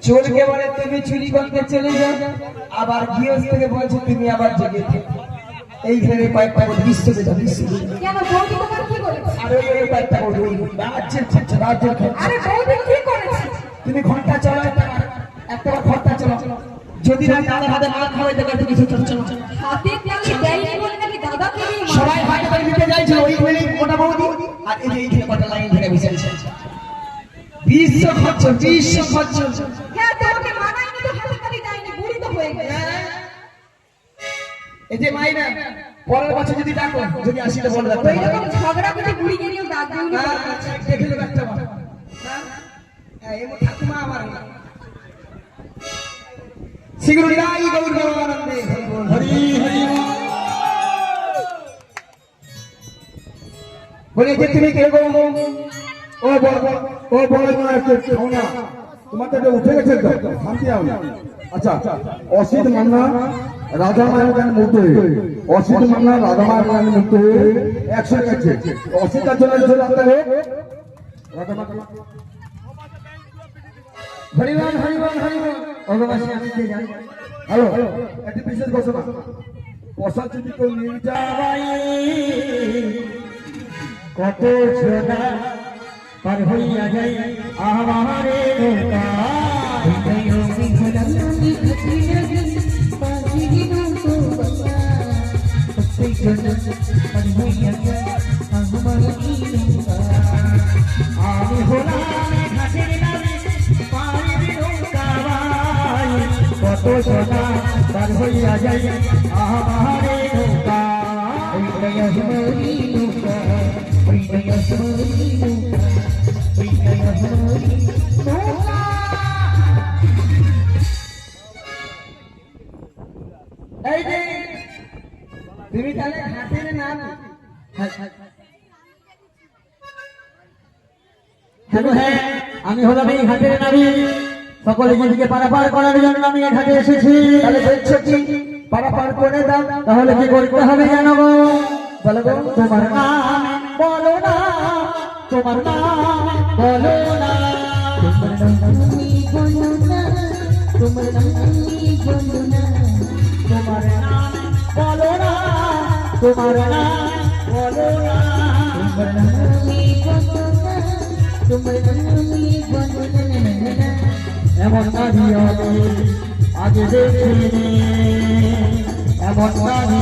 चोर के बड़े तुम्हें चुरी करके चले जाओ আবার গৃহস্থ থেকে বলছো তুমি আবার জেগে থেকো এইখানে কয়েকটা করে বিশ্ব বেজা বিশ্ব কেন বৌদি তোমার কি করেছে? আরে ওই কয়েকটা করে ওই রাজ্যের খাচ্ছে রাজ্যের খাচ্ছে। আরে বৌদি কি করেছে? তুমি ঘন্টা চালাও একটা ঘন্টা চালাও যদি না দাদা হাতে মার খাওয়াই দেবে তুমি কিছু চলো হাতে তালি দেয়নি বলে নাকি দাদা কে সবাই হাতে করে নিতে যাইছিল ওই মেয়ে মোটা বৌদি আর এই যে এইখানে কটা লাইন ধরে বসেছে বিশ্ব খাচ্ছে হ্যাঁ তোমাকে মানাইনি তো হাতে তালি দেয়নি বুড়ি তো হয়ে গেছে। এই যে মাইনা পরের বছর যদি ডাকো যদি আসিতে বল রাখতে ওই রকম ঝগড়া করে বুড়ি গেলেও দাঁত দিউনি দেখে নেব একটা বার হ্যাঁ এই ঠাকুমা আমার সিগুরি নাই গৌর ভগবানন্দে হরি হরি বলে যে তুমি কে গো ও বড় না একটু খাও না তোমার তো উঠে গেছে তো শান্তি আও না আচ্ছা অসিত মান্না রাজা মায়ের মূর্তি অসিত মান্না রাজা মায়ের মূর্তি 100 কাছে অসিতার জন্য চলে আসতে হবে রাজা মা হরিবল ভগবান আমি কে জানি হ্যালো একটি বিশেষ ঘোষণা প্রসাদ যদি কেউ নিয়ে যাই কত ছোটা পার হইয়া যাই আমারে নৌকা আমি হলাম ঘাটের নামে পারি নৌকা কত ছোটা পার হইয়া যাই আমারে নৌকা তুমি তাহলে হাতের নাম হ্যাঁ আমি হলাম এই ঘাটের নামে সকলে নদীকে পারাপার করার জন্য আমি এই ঘাটে এসেছি তাহলে দেখছো কি পারাপার করে দাও তাহলে কি করতে হবে জানো গো বলো গো তোমার নাম বলো না তোমার নাম বলো না তোমার নাম বলো না তোমার নাম বলো না তোমার নাম বলো না তোমার নাম বলো না তোমার নাম বলো না তোমার নাম বলো না এমন নারী আমি আগে দেখিনি, এমন নারী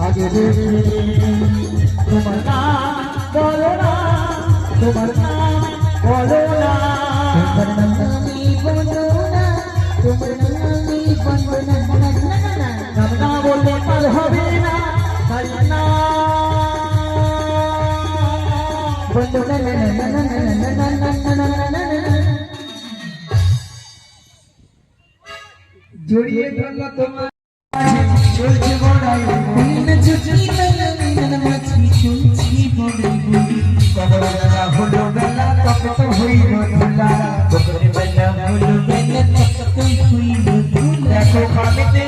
আগে দেখিনি। তোমার নাম বলো না, তোমার নাম বলো না, তোমার নামই বলো না, তোমার নামই বলো না। নাম না বললে পার হবে না, তাই না বলো না, না না না না না না না না না না। জড়িয়ে ধরলো তোমার চলছে বড়াই দিন ছুটি মেলা মাছি চলছি বড়াই বড়ি। কবর বেলা হলো বেলা তত তো হইল ধুলা, কবর বেলা হলো বেলা তত তো হইল ধুলা। দেখো খামিতে